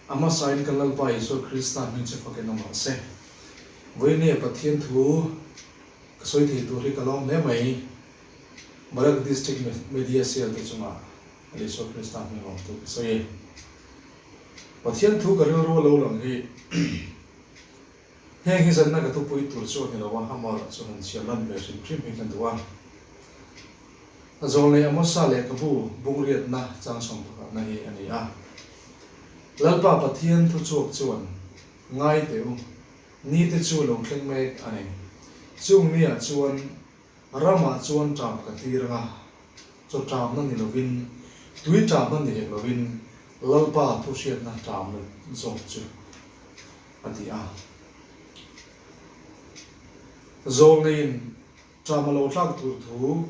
ama sign kan lalpa Isu Krista min che phake nama se voine pathian thu kasoi thi tu ri kalom le mai Marak district media sel te chunga Isu Krista min rom tu kasoi pathian thu karil ro lo lang hi heng hi zanna ka tu pui tur chu ni lawa hamar chuan sialan be sim trim hin kan duwa azole amosa le kabu bungriat na changsong na hi ani a lalpa pathian thu chuak chuan ngai teu ni te chu long thleng me ani chung nia chuan rama chuan tam ka tiranga chu tam na ni lovin tui tam na ni lovin lalpa thu siat na tam na zok chu ati a zong nin tam lo tlak tu thu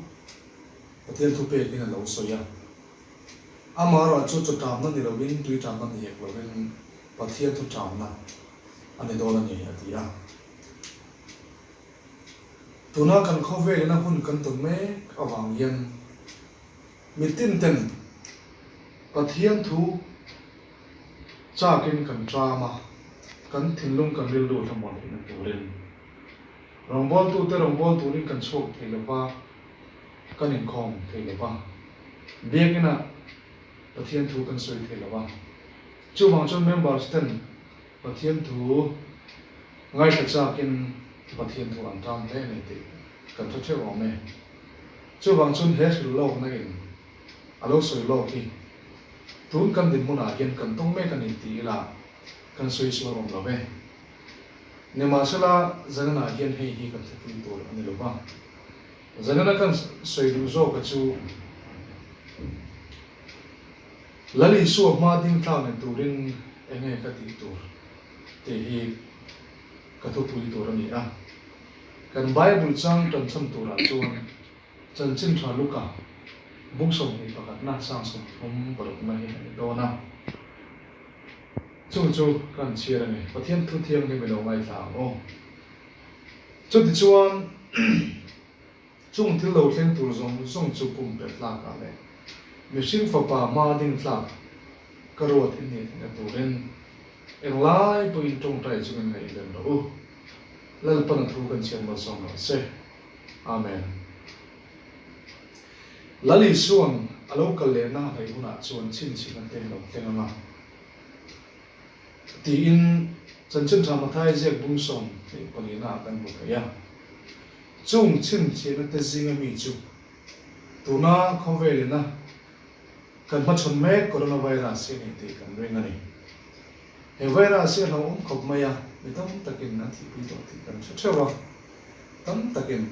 pathian thu pe kin lo soya amara chu chu tam na ni lovin tui tam na ni lovin pathian thu tam na ani dola ni ati a tuna kan khove na hun kan tu me awang yan mitin ten pathian thu chakin kan drama kan thinlung kan ril do thamon in turin rongbol tu te rongbol tu ni kan chok thelewa kan in khom thelewa bekina pathian thu kan soi thelewa chu wang chon members ten pathian thu ngai ta chakin pathian thu an tam le ni ti kan thu che wa me chu wang chon he sul lo na in alo soi lo ki tun kan din muna gen kan tong me kan in ti la kan soi so rom lo be ne ma sala zanana gen hei hi kan thu to ani lo ba zanana kan soi du zo ka chu lali su ma ding tla ne turin enge ka ti tur te hi ka thu pui tur ani a kan bible chang tan cham tura chuan chan chin thra luka bung som ni pakat na sang som hom barok na hi do na chu kan chia ra ni pathian thu thiam ni me lo mai tha o chu ti chuan chung thil lo thleng tur zong song chu pum pe tla ka le machine fa pa ma ding tla karot in ni na turin en lai po in tong tai chu ngai len ro lal pan thu kan chen ma song no se amen lali suang alo kal le na hai huna chuan chin chin ten lo tenga ti in chan chen thama thai je bung som te pani na kan bu ya chung chin che na te zinga mi chu tuna khove le na kan ma chon me coronavirus ni te kan renga ni he virus se no khop maya mi tam takin na thi pi to ti kan chawa tam takin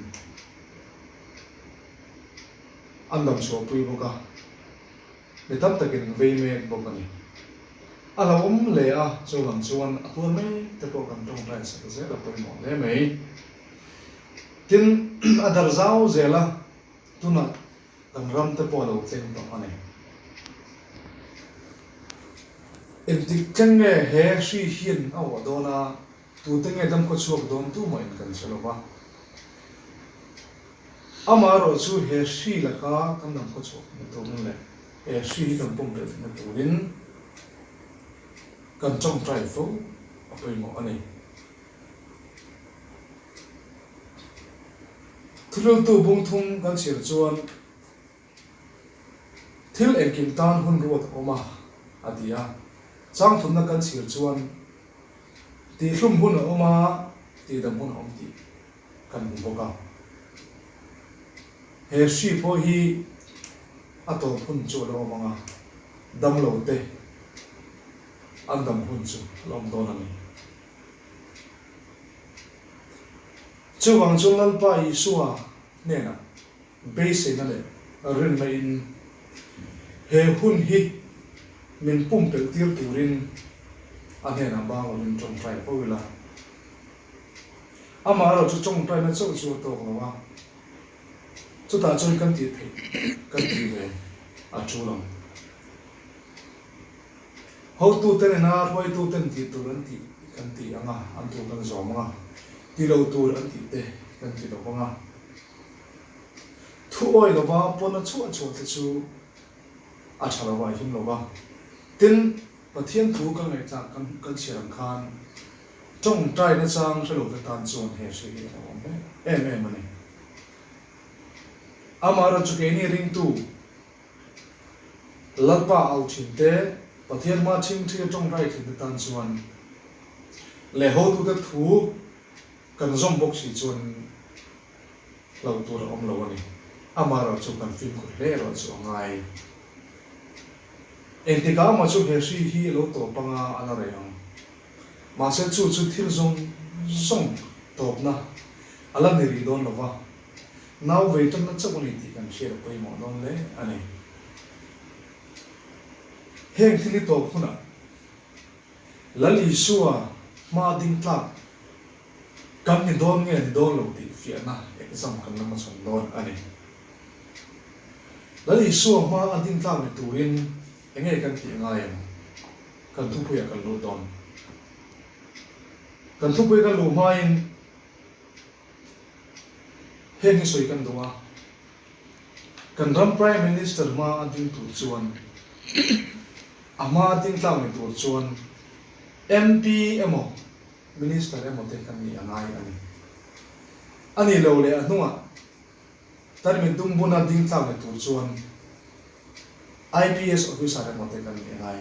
andam so pui boka mi tam takin ve me boka ni ala le a chuan chuan atun me te ko kan tong rai sa ze la poi mo le mai tin adar zau zela tuna kan ram te po lo chen to ane If kange he shi hin aw dona tu tenge dam ko chuak don tu mo in kan chalowa amaro chu he shi la ka kan dam ko chuak ni to mun le he shi kan pum le na turin kan chong trai fo apoi mo ani thulu tu bung thum kan sir chuan thil en kim tan hun ruat oma adia chang thun na kan sir chuan ti hlum hun oma ti dam hun om ti kan boka he shi pho hi ato hun chu lo manga dam lo te an dam hun chu lom don ani chu wang chu lal pa i suwa ne na base na le rin na in he hun hi min pum pel tir turin ane na ba min chong trai po wila ama ro chu chong trai na chu chu to ko wa chu ta choi kan ti thei kan ti ve a chu long ho tu te na hoi tu ten ti tu ran ti kan ti anga an tu kan zo ma ti lo tu ran ti te kan ti lo nga thu oi lo wa po na chu te chu a cha lo wa him lo wa tin pathian thu kan ngai cha kan chiram khan trong trai na chang thelo ta tan chuan he se hi em ani amara chu ke ni ring tu lalpa au thin te pathian ma ching thi trong trai thin tan chuan le ho tu ta thu kan zom box si chuan lau tur om lo ani amara chu kan film ko le ro chu ngai entika ma chu he si hi lo to panga ana re ang ma se chu thil zong song top na ala ni ri don lova now wait na chawani ti kan share poi mo don le ani heng thili to khuna lali suwa ma ding tla kan ni don nge ni don lo ti fia na exam kan na ma chon don ani lali suwa ma ding tla ni turin enge kan ti ngai kan thu puya kan lo don kan thu puya kan lo main heng soi kan doa kan ram prime minister ma ding tu chuan ama ding tla ni tur chuan MP emo minister emo te kan ni angai ani lo le anunga tar min tum buna ding tla ni tur chuan IPS officer emo te kan ni angai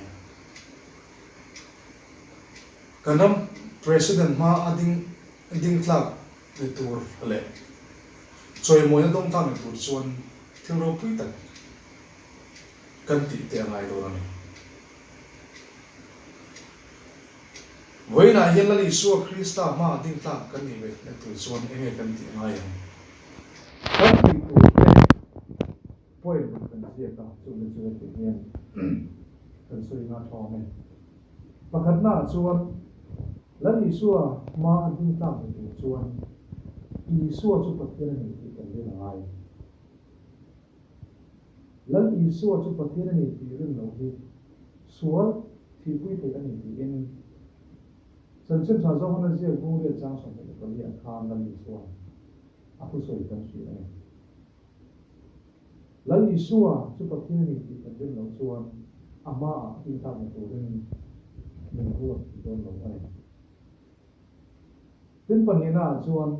kanam president ma ding tla ni tur le choi mo na dong tla ni tur chuan thiro pui tak kan ti te angai do ani với na hiền là Isua Christa mà đinh ta cái gì vậy để tuổi xuân em nghe cái tiếng ai không các vị tuổi trẻ quay được cái gì cả chúng mình chưa tự nhiên cần suy nghĩ cho mình và khát na xuân là Isua mà đinh ta cái tuổi xuân Isua chụp bát thiên này thì cần gì là ai là Isua chụp bát thiên này thì rất lâu đi xuân thì quý thầy cái này thì em chân chân thà dâu hơn là cũng liên trang sản phẩm có liên khan là lý số à phụ soi cần suy này là lý số chút bậc thiên này thì cần đến lâu xuân ama tin ta một số đến mình ruột đến lâu này đến phần này là xuân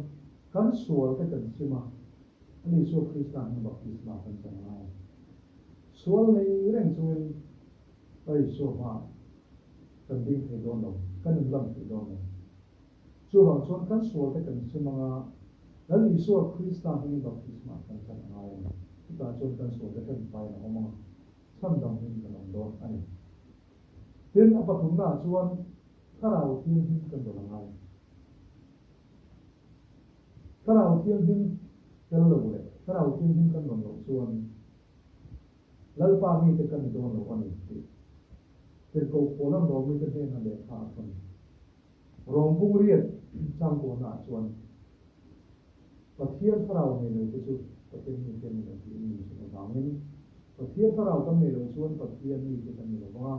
cần xuân cái cần gì mà lý số Christian như bậc Islam cần chẳng ai xuân này những xuân lý số mà cần đi thấy đón lâu kan lam ti do ne chu hang chon kan sual te kan simanga dal Isua Christa hin baptisma kan kan ai ta chon kan sual te kan pai na oma sam dang hin kan on do ani tin apa thumna chuan tharau thiên hin kan do langai tharau thiên hin kan lo le tharau thiên hin kan lo chuan lalpa mi te kan do lo aniเป็นกูโคลัมโดมิเตอร์เทนนั่นแหละขาดคนรองผู้เรียนช่างโคนาชวนประเทศเราเนี่ยเลยที่สุดประเทศนี้เป็นแบบนี้สุดท้ายนี้ประเทศเราก็ไม่เลยชวนประเทศนี้จะเป็นแบบว่า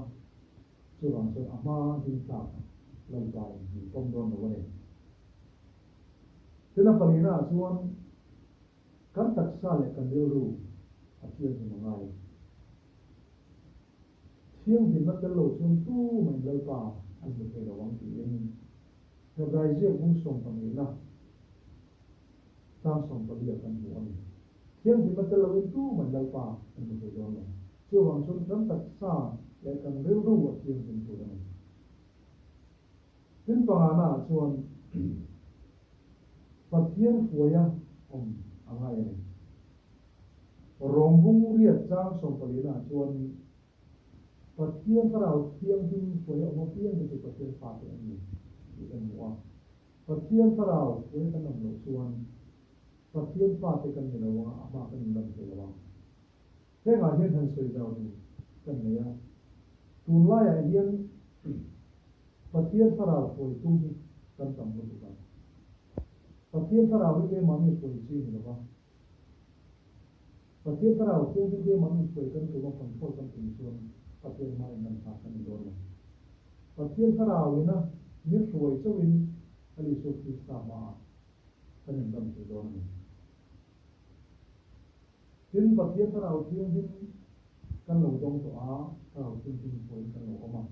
ส่วนส่วนอามาดินตาเราใจมีต้มโดนเอาไว้ที่นั่นปรินาชวนการตัดสายกันเรียรู้ประเทศเป็นยังไงเที่ยงที่มันจะโหลดจนตู้มันเลยป่าอันเป็นระวังที่เองเราได้เรียกมุ่งส่งตรงนี้นะสร้างส่งประเดี๋ยวกันหัวนี่เที่ยงที่มันจะโหลดตู้มันเลยป่าอันเป็นระวังเลยช่วงชนกันตัดสายและกันเรียรู้ว่าเที่ยงเป็นตัวนั้นเป็นปัญหาส่วนปัจเจียนหัวยอะไรเนี่ยรองบุ้งเรียกสร้างส่งประเดี๋ยวส่วนปัจเจียนเราเที่ยงที่หัวยออกมาเที่ยงเป็นปัจเจียนฝาตัวนี้เป็นหัวปัจเจียนเราหัวยกันหนึ่งส่วนปัจเจียนฝาตัวกันระวังอามาเป็นหนึ่งระวังแค่งานเห็นทันสวยเราดูกันเนี่ยตุนไล่เห็นปัจเจียนเราหัวยตุ้งกันต่ำลงไปปัจเจียนเราที่เป็นมันมีหัวยจีนระวังปัจเจียนเราที่เป็นมันมีหัวยกันตัวมันโคตรกันถึงส่วนปัจเจียนมาในนั้นกันโดนปัจเจียนเราเนี่ยนะมีสวยเจ้าวินอลิสุคิสตามากันในนั้นโดนถึงปัจเจียนเราที่กันหลงตรงตัวเราที่สวยกันหลงออกมา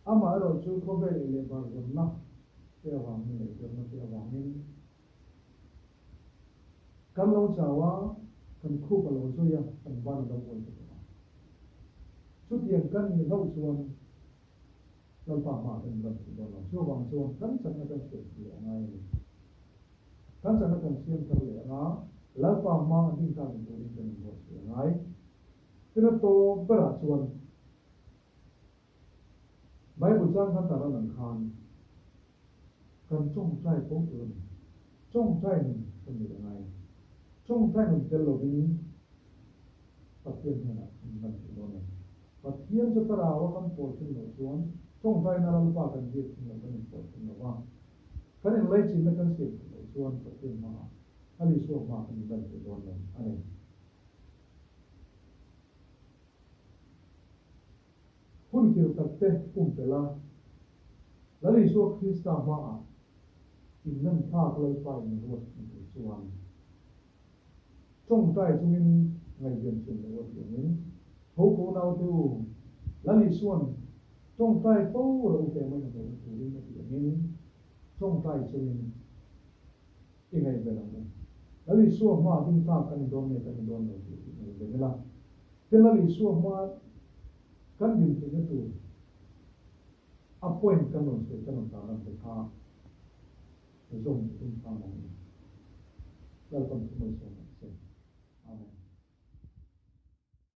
ama ro chu ko ve le ba ro na te wa mi le ro na te wa mi kan lo chawa kan khu pa lo so ya kan ban lo ko te chu tiang kan ni lo chuan lo pa ma kan lo do lo chu wang chuan kan chan na kan se le ngai kan chan na kan siam kan le na lo pa ma ding kan do ni kan bo se ngai tin to bara chuan Bible trang kan tara nan khan kan trong trai ko un trong trai ni kan ni ngai trong trai ni tel lo ni patien na nan do na patien sa tara wa kan por tin lo chuan trong trai na ral pa kan ji tin lo kan por tin lo wa kan in lai chin na kan se lo chuan patien ma ali so ma kan ni dan do na ani hun kir takte pela lali so Krista ma in nan thak lai pa in ruat ni chuan trong trai chungin ngai yen chen lo ni ho ko nau tu lali suan trong trai po ro ke mai na tu rin ni trong trai chungin in ngai be lang lali suan ma ding thak kan don ne ni le la tel lali suan ma kan din ke tu appoint kan non se kan ta na se kha zong in ta na welcome to my sermon. Amen.